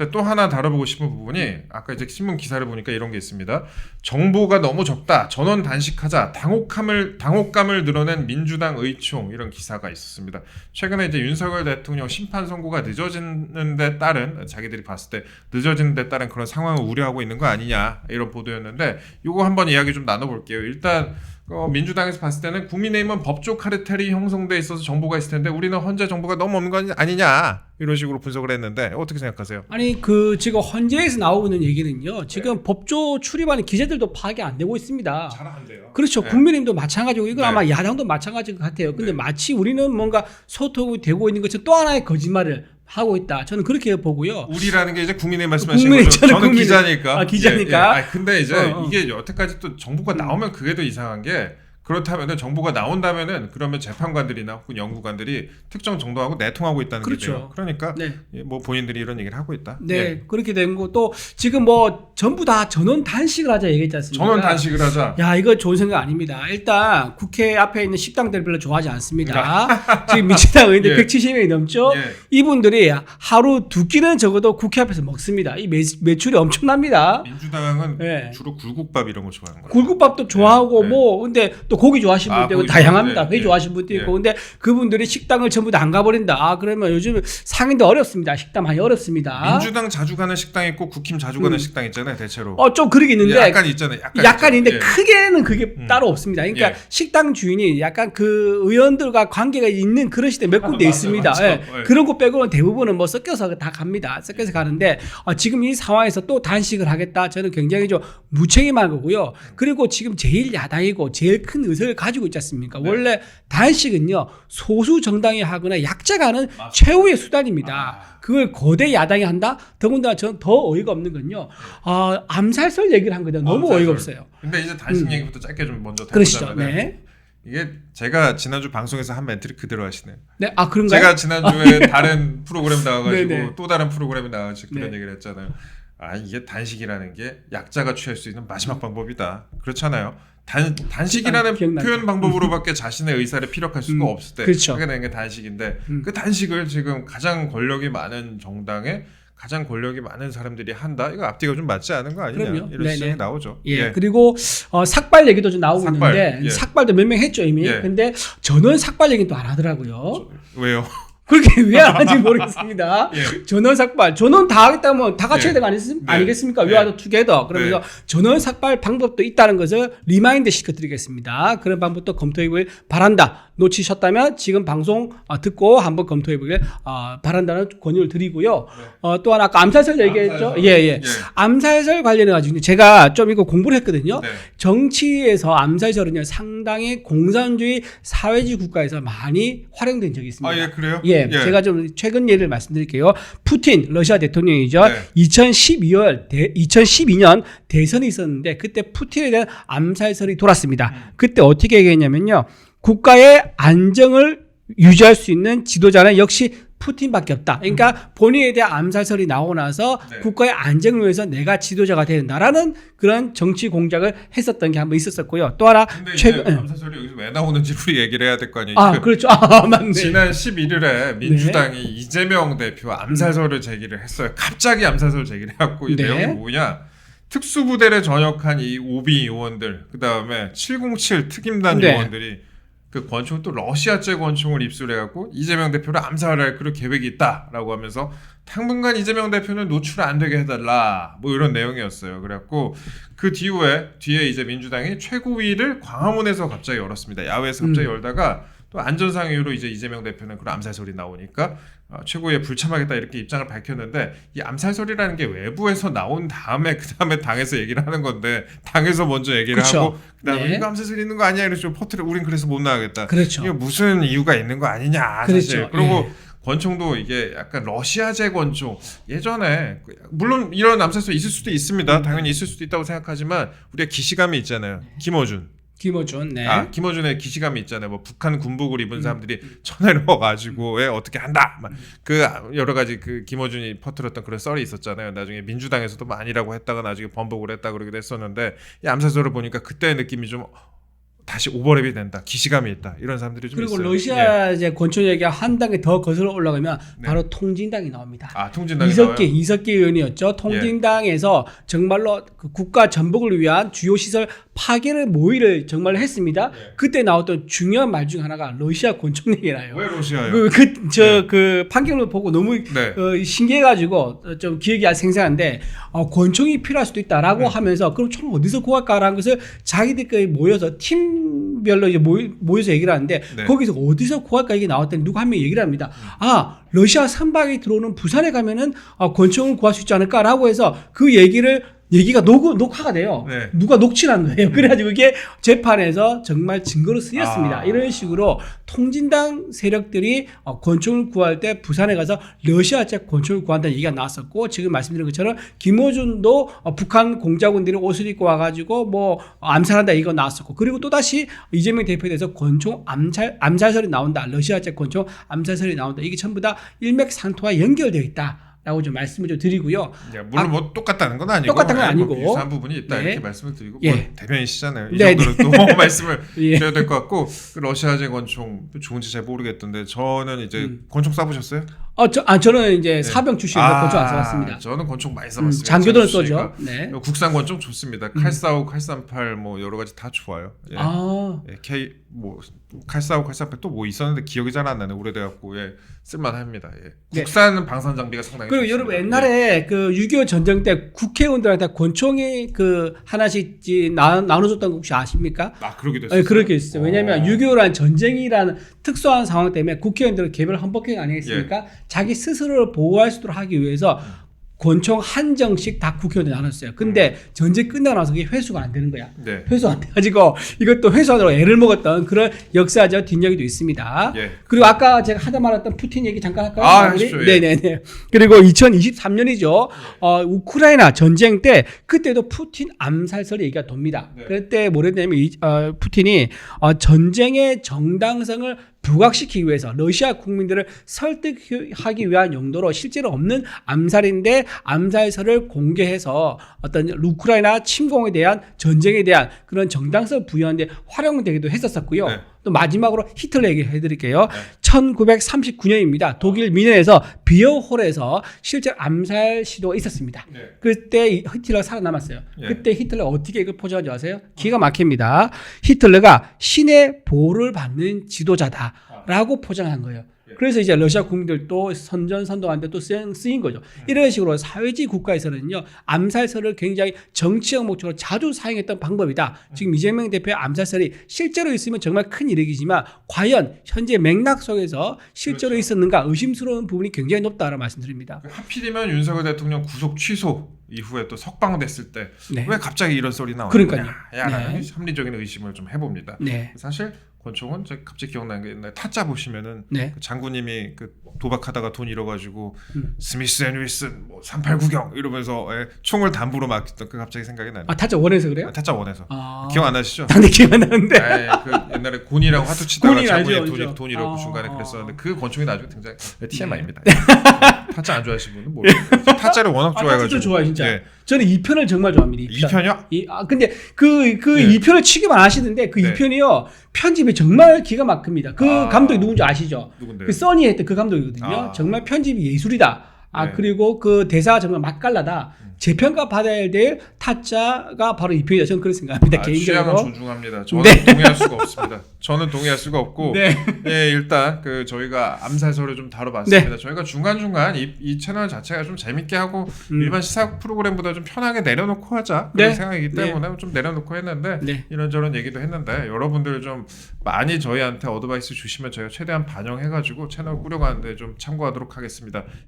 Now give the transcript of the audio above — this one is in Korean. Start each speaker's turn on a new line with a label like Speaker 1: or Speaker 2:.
Speaker 1: 제가 또 하나 다뤄보고 싶은 부분이 아까 이제 신문 기사를 보니까 이런 게 있습니다. 정보가 너무 적다. 전원 단식하자. 당혹감을 드러낸 민주당 의총 이런 기사가 있었습니다. 최근에 이제 윤석열 대통령 심판 선고가 늦어지는 데 따른 자기들이 봤을 때 늦어지는 데 따른 그런 상황을 우려하고 있는 거 아니냐 이런 보도였는데 이거 한번 이야기 좀 나눠볼게요. 일단 민주당에서 봤을 때는 국민의힘은 법조 카르텔이 형성돼 있어서 정보가 있을 텐데 우리는 헌재 정보가 너무 없는 거 아니냐 이런 식으로 분석을 했는데 어떻게 생각하세요?
Speaker 2: 아니 지금 헌재에서 나오고 있는 얘기는요. 지금 법조 출입하는 기자들도 파악이 안 되고 있습니다.
Speaker 1: 잘 안 돼요.
Speaker 2: 그렇죠. 국민의힘도 마찬가지고 이건
Speaker 1: 네.
Speaker 2: 아마 야당도 마찬가지일 것 같아요. 근데 마치 우리는 뭔가 소통이 되고 있는 것처럼 또 하나의 거짓말을 하고 있다. 저는 그렇게 보고요.
Speaker 1: 우리라는 게 이제 국민의 말씀하시는 거죠. 저는 기자니까.
Speaker 2: 기자니까.
Speaker 1: 아니, 근데 이제 이게 여태까지 또 정보가 나오면 그게 더 이상한 게 그렇다면은 정보가 나온다면은 그러면 재판관들이나 혹은 연구관들이 특정 정도하고 내통하고 있다는 게
Speaker 2: 그렇죠.
Speaker 1: 돼요. 그러니까
Speaker 2: 네.
Speaker 1: 뭐 본인들이 이런 얘기를 하고 있다.
Speaker 2: 네,
Speaker 1: 예.
Speaker 2: 그렇게 된 거 또 지금 뭐 전부 다 전원 단식을 하자 얘기했지 않습니까?
Speaker 1: 전원 단식을 하자.
Speaker 2: 야, 이거 좋은 생각 아닙니다. 일단 국회 앞에 있는 식당들 별로 좋아하지 않습니다. 지금 민주당 의원들
Speaker 1: 예.
Speaker 2: 170명이 넘죠.
Speaker 1: 예.
Speaker 2: 이분들이 하루 두 끼는 적어도 국회 앞에서 먹습니다. 이 매출이 엄청납니다.
Speaker 1: 민주당은
Speaker 2: 예.
Speaker 1: 주로 굴국밥 이런 거 좋아하는 거예요.
Speaker 2: 굴국밥도 좋아하고
Speaker 1: 네.
Speaker 2: 뭐 근데 또 고기 좋아하시는 분도 있고
Speaker 1: 고기
Speaker 2: 다양합니다.
Speaker 1: 좋아하는데,
Speaker 2: 회 좋아하시는 분도 있고
Speaker 1: 예.
Speaker 2: 근데 그분들이 식당을 전부 다 안 가버린다. 그러면 요즘 상인도 어렵습니다. 식당 많이 어렵습니다.
Speaker 1: 민주당 자주 가는 식당 있고 국힘 자주 가는 식당 있잖아요. 대체로.
Speaker 2: 좀 그러긴 있는데
Speaker 1: 약간 있잖아요.
Speaker 2: 약간 있는데
Speaker 1: 예.
Speaker 2: 크게는 그게 따로 없습니다. 그러니까
Speaker 1: 예.
Speaker 2: 식당 주인이 약간 그 의원들과 관계가 있는 그런 시대 몇 군데
Speaker 1: 맞아,
Speaker 2: 있습니다.
Speaker 1: 맞아.
Speaker 2: 예.
Speaker 1: 예.
Speaker 2: 그런 거 빼고는 대부분은 뭐 섞여서 다 갑니다. 섞여서 가는데 지금 이 상황에서 또 단식을 하겠다. 저는 굉장히 좀 무책임한 거고요. 그리고 지금 제일 야당이고 제일 큰 의석을 가지고 있지 않습니까?
Speaker 1: 네.
Speaker 2: 원래 단식은요 소수 정당이 하거나 약자가 하는 최후의 수단입니다. 그걸 거대 야당이 한다? 더군다나 저는 더 어이가 없는 건요. 암살설 얘기를 한 거죠. 너무 어이가 없어요.
Speaker 1: 근데 이제 단식 얘기부터 짧게 좀 먼저
Speaker 2: 그러시죠.
Speaker 1: 해보자면
Speaker 2: 네.
Speaker 1: 이게 제가 지난주 방송에서 한 멘트를 그대로 하시네요.
Speaker 2: 네, 그런가요?
Speaker 1: 제가 지난주에 다른 프로그램 나와가지고
Speaker 2: 네네.
Speaker 1: 또 다른 프로그램에 나와가지고 그런
Speaker 2: 네.
Speaker 1: 얘기를 했잖아요. 이게 단식이라는 게 약자가 취할 수 있는 마지막 방법이다. 그렇잖아요. 단식이라는
Speaker 2: 기억난다.
Speaker 1: 표현 방법으로밖에 자신의 의사를 피력할 수가 없을 때
Speaker 2: 그렇죠.
Speaker 1: 하게 되는 게 단식인데 그 단식을 지금 가장 권력이 많은 정당에 가장 권력이 많은 사람들이 한다. 이거 앞뒤가 좀 맞지 않은 거 아니냐.
Speaker 2: 그럼요.
Speaker 1: 이런 지적이 나오죠.
Speaker 2: 예. 그리고 삭발 얘기도 좀 나오고
Speaker 1: 삭발,
Speaker 2: 있는데
Speaker 1: 예.
Speaker 2: 삭발도 몇 명 했죠 이미.
Speaker 1: 예.
Speaker 2: 근데 전원 삭발 얘기는 또 안 하더라고요.
Speaker 1: 왜요?
Speaker 2: 그렇게 왜 안 하는지 모르겠습니다.
Speaker 1: 예.
Speaker 2: 전원 삭발, 전원 다 하겠다면 다 같이
Speaker 1: 예.
Speaker 2: 해야 되는 거 아니겠습니까? We are together. 그러면서 전원 삭발 방법도 있다는 것을 리마인드 시켜드리겠습니다. 그런 방법도 검토해보길 바란다. 놓치셨다면 지금 방송 듣고 한번 검토해보길 바란다는 권유를 드리고요. 또 하나 아까 암살설 얘기했죠?
Speaker 1: 암살설.
Speaker 2: 예. 암살설 관련해가지고 제가 좀 이거 공부를 했거든요.
Speaker 1: 네.
Speaker 2: 정치에서 암살설은요 상당히 공산주의 사회주의 국가에서 많이 활용된 적이 있습니다.
Speaker 1: 예, 그래요?
Speaker 2: 예, 제가 좀 최근 예를 말씀드릴게요. 푸틴 러시아 대통령이죠.
Speaker 1: 네.
Speaker 2: 2012년 대선이 있었는데 그때 푸틴에 대한 암살설이 돌았습니다. 그때 어떻게 얘기했냐면요. 국가의 안정을 유지할 수 있는 지도자는 역시 푸틴밖에 없다. 그러니까 본인에 대한 암살설이 나오고 나서
Speaker 1: 네.
Speaker 2: 국가의 안정을 위해서 내가 지도자가 된다라는 그런 정치 공작을 했었던 게 한번 있었었고요. 또 하나
Speaker 1: 근데
Speaker 2: 최근
Speaker 1: 이제 암살설이 여기서 왜 나오는지 우리 얘기를 해야 될 거 아니에요.
Speaker 2: 그렇죠. 맞네.
Speaker 1: 지난 11일에 민주당이 이재명 대표 암살설을 제기를 했어요. 갑자기 암살설 제기를 해갖고 이
Speaker 2: 네.
Speaker 1: 내용이 뭐냐. 특수부대를 전역한 이 오비 요원들, 그 다음에 707 특임단
Speaker 2: 네.
Speaker 1: 요원들이 그 권총 또 러시아제 권총을 입수해갖고 이재명 대표를 암살할 그런 계획이 있다라고 하면서 당분간 이재명 대표는 노출 안 되게 해달라 뭐 이런 내용이었어요. 그래갖고 그 뒤에 이제 민주당이 최고위를 광화문에서 갑자기 열었습니다. 야외에서 갑자기 열다가 또 안전상 이유로 이제 이재명 대표는 그런 암살설이 나오니까 최고위에 불참하겠다 이렇게 입장을 밝혔는데 이 암살설이라는 게 외부에서 나온 다음에 그 다음에 당에서 얘기를 하는 건데 당에서 먼저 얘기를
Speaker 2: 그렇죠.
Speaker 1: 하고 그다음에
Speaker 2: 네.
Speaker 1: 이거 암살설이 있는 거 아니야 이래서 좀 퍼트려 우린 그래서 못 나가겠다.
Speaker 2: 그렇죠.
Speaker 1: 이게 무슨 이유가 있는 거 아니냐 사실.
Speaker 2: 그렇죠.
Speaker 1: 그리고
Speaker 2: 예.
Speaker 1: 권총도 이게 약간 러시아제 권총 예전에 물론 이런 암살설 있을 수도 있습니다. 당연히 있을 수도 있다고 생각하지만 우리가 기시감이 있잖아요.
Speaker 2: 김어준, 네.
Speaker 1: 김어준의 기시감이 있잖아요. 뭐 북한 군복을 입은 사람들이 천해를 와가지고 왜 어떻게 한다. 막 그 여러 가지 그 김어준이 퍼뜨렸던 그런 썰이 있었잖아요. 나중에 민주당에서도 아니라고 했다가 나중에 번복을 했다 그러기도 했었는데 이 암살설을 보니까 그때의 느낌이 좀 다시 오버랩이 된다, 기시감이 있다 이런 사람들이 좀
Speaker 2: 그리고
Speaker 1: 있어요.
Speaker 2: 러시아 이제 권총 얘기가 한 단계 더 거슬러 올라가면
Speaker 1: 네.
Speaker 2: 바로 통진당이 나옵니다.
Speaker 1: 아, 통진당이 나와요.
Speaker 2: 이석기 의원이었죠. 통진당에서 정말로 그 국가 전복을 위한 주요 시설 파괴를 모의를 정말 했습니다.
Speaker 1: 예.
Speaker 2: 그때 나왔던 중요한 말 중 하나가 러시아 권총 얘기라요.
Speaker 1: 왜 러시아요?
Speaker 2: 그 판결을 보고 너무
Speaker 1: 네.
Speaker 2: 신기해가지고 좀 기억이 아주 생생한데 권총이 필요할 수도 있다라고 하면서 그럼 총 어디서 구할까라는 것을 자기들끼리 모여서 팀별로 이제 모여서 얘기를 하는데
Speaker 1: 네.
Speaker 2: 거기서 어디서 구할까 이게 나왔더니 누구 한 명이 얘기를 합니다. 아 러시아 선박이 들어오는 부산에 가면은 권총을 구할 수 있지 않을까라고 해서 그 얘기가 녹화가 돼요.
Speaker 1: 네.
Speaker 2: 누가 녹취를 한 거예요. 그래가지고 이게 재판에서 정말 증거로 쓰였습니다.
Speaker 1: 아.
Speaker 2: 이런 식으로 통진당 세력들이 권총을 구할 때 부산에 가서 러시아제 권총을 구한다는 얘기가 나왔었고 지금 말씀드린 것처럼 김어준도 북한 공작원들이 옷을 입고 와가지고 뭐 암살한다 이거 나왔었고 그리고 또다시 이재명 대표에 대해서 권총 암살설이 나온다. 러시아제 권총 암살설이 나온다. 이게 전부 다 일맥상통화 연결되어 있다. 라고 좀 말씀을 좀 드리고요.
Speaker 1: 예, 물론 뭐 똑같다는 건 아니고
Speaker 2: 똑같은 건 아니고.
Speaker 1: 뭐 비슷한 부분이 있다
Speaker 2: 네.
Speaker 1: 이렇게 말씀을 드리고
Speaker 2: 예.
Speaker 1: 뭐 대변인이시잖아요. 이
Speaker 2: 네,
Speaker 1: 정도로 또 말씀을
Speaker 2: 예.
Speaker 1: 드려야 될 것 같고 그 러시아제 권총 좋은지 잘 모르겠던데 저는 이제 권총 쏴보셨어요?
Speaker 2: 저는 이제 사병 출신이라서 권총 안 써봤습니다.
Speaker 1: 저는 권총 많이 써봤습니다.
Speaker 2: 장교들은
Speaker 1: 제
Speaker 2: 쏘죠. 네.
Speaker 1: 국산 권총 좋습니다. 칼45, 칼38 뭐 여러 가지 다 좋아요. 예.
Speaker 2: 아,
Speaker 1: 예, K 뭐 칼45, 칼38 또 뭐 있었는데 기억이 잘 안 나네. 오래돼갖고 예, 쓸만합니다. 예.
Speaker 2: 네.
Speaker 1: 국산 방산 장비가 상당히
Speaker 2: 그리고
Speaker 1: 좋습니다.
Speaker 2: 여러분 옛날에 그 6.25 전쟁 때 국회의원들한테 권총이 그 하나씩 나눠줬던 거 혹시 아십니까?
Speaker 1: 아 그러기도 했어요.
Speaker 2: 네, 그렇게 있어요. 왜냐하면 6.25라는 전쟁이라는 특수한 상황 때문에 국회의원들은 개별 헌법행 아니겠습니까?
Speaker 1: 예.
Speaker 2: 자기 스스로를 보호할 수 있도록 하기 위해서 권총 한정씩 다 국회의원들이 나눴어요. 근데 전쟁 끝나고 나서 그게 회수가 안 되는 거야.
Speaker 1: 네.
Speaker 2: 회수 안 돼가지고 이것도 회수하느라고 애를 먹었던 그런 역사적 뒷얘기도 있습니다.
Speaker 1: 예.
Speaker 2: 그리고 아까 제가 하다 말았던 푸틴 얘기 잠깐 할까요?
Speaker 1: 아, 하십시오. 예.
Speaker 2: 네네네. 그리고 2023년이죠. 우크라이나 전쟁 때 그때도 푸틴 암살설 얘기가 돕니다.
Speaker 1: 네.
Speaker 2: 그때 뭐랬냐면 푸틴이 전쟁의 정당성을 부각시키기 위해서 러시아 국민들을 설득하기 위한 용도로 실제로 없는 암살인데 암살설을 공개해서 어떤 우크라이나 침공에 대한 전쟁에 대한 그런 정당성을 부여하는 데 활용되기도 했었었고요.
Speaker 1: 네.
Speaker 2: 또 마지막으로 히틀러 얘기 해드릴게요. 1939년입니다. 독일 미넨에서 비어홀에서 실제 암살 시도가 있었습니다.
Speaker 1: 네.
Speaker 2: 그때 히틀러가 살아남았어요.
Speaker 1: 예.
Speaker 2: 그때 히틀러가 어떻게 이걸 포장하지 아세요? 기가 막힙니다. 히틀러가 신의 보호를 받는 지도자다라고 포장한 거예요. 그래서 이제 러시아 국민들도 선전선동하는데 또 쓰인 거죠. 이런 식으로 사회주의 국가에서는요 암살설을 굉장히 정치적 목적으로 자주 사용했던 방법이다. 지금 이재명 대표의 암살설이 실제로 있으면 정말 큰 일이지만 과연 현재 맥락 속에서 실제로
Speaker 1: 그렇죠.
Speaker 2: 있었는가 의심스러운 부분이 굉장히 높다라고 말씀드립니다.
Speaker 1: 하필이면 윤석열 대통령 구속 취소 이후에 또 석방됐을 때 왜
Speaker 2: 네.
Speaker 1: 갑자기 이런 소리 나오냐?
Speaker 2: 그러니까요.
Speaker 1: 라는
Speaker 2: 네.
Speaker 1: 합리적인 의심을 좀 해봅니다.
Speaker 2: 네.
Speaker 1: 사실 권총은 제가 갑자기 기억나는 게 옛날 타짜 보시면은
Speaker 2: 네.
Speaker 1: 그 장군님이 그 도박하다가 돈 잃어가지고 스미스 앤 윌슨 뭐 389경 이러면서 총을 담보로 맡겼던 그 갑자기 생각이 나네요.
Speaker 2: 아 타짜 원해서 그래요?
Speaker 1: 타짜 원에서
Speaker 2: 아.
Speaker 1: 기억 안 나시죠?
Speaker 2: 당연히 기억 안 나는데.
Speaker 1: 그 옛날에 곤이랑 화투 치다가
Speaker 2: 곤이
Speaker 1: 장군이
Speaker 2: 알죠, 알죠.
Speaker 1: 돈 잃어고
Speaker 2: 아.
Speaker 1: 중간에 그랬었는데 그 권총이 나중에 등장. TMI입니다. 타짜 안 좋아하시는 분은 모르겠어요. 타짜를 워낙 좋아해가지고.
Speaker 2: 타짜도 좋아요 진짜.
Speaker 1: 예.
Speaker 2: 저는 2편을 정말 좋아합니다.
Speaker 1: 2편이요?
Speaker 2: 근데 그
Speaker 1: 네.
Speaker 2: 2편을 취급 안 하시는데 그
Speaker 1: 네.
Speaker 2: 2편이요 편집이 정말 기가 막힙니다. 그
Speaker 1: 아.
Speaker 2: 감독이 누군지 아시죠?
Speaker 1: 누군데요?
Speaker 2: 그 써니 했던 그 감독이거든요.
Speaker 1: 아.
Speaker 2: 정말 편집이 예술이다.
Speaker 1: 네.
Speaker 2: 그리고 그 대사가 정말 맛깔나다. 재평가 받아야 될 타짜가 바로 2편이다. 저는 그렇게 생각합니다.
Speaker 1: 취향은
Speaker 2: 개인적으로.
Speaker 1: 존중합니다. 저는
Speaker 2: 네.
Speaker 1: 동의할 수가 없습니다. 저는 동의할 수가 없고
Speaker 2: 네.
Speaker 1: 예, 일단 그 저희가 암살설을 좀 다뤄봤습니다.
Speaker 2: 네.
Speaker 1: 저희가 중간중간 이 채널 자체가 좀 재밌게 하고 일반 시사 프로그램보다 좀 편하게 내려놓고 하자 그런
Speaker 2: 네.
Speaker 1: 생각이기 때문에 좀 내려놓고 했는데
Speaker 2: 네.
Speaker 1: 이런저런 얘기도 했는데 여러분들 좀 많이 저희한테 어드바이스 주시면 저희가 최대한 반영해가지고 채널 꾸려가는데 좀 참고하도록 하겠습니다.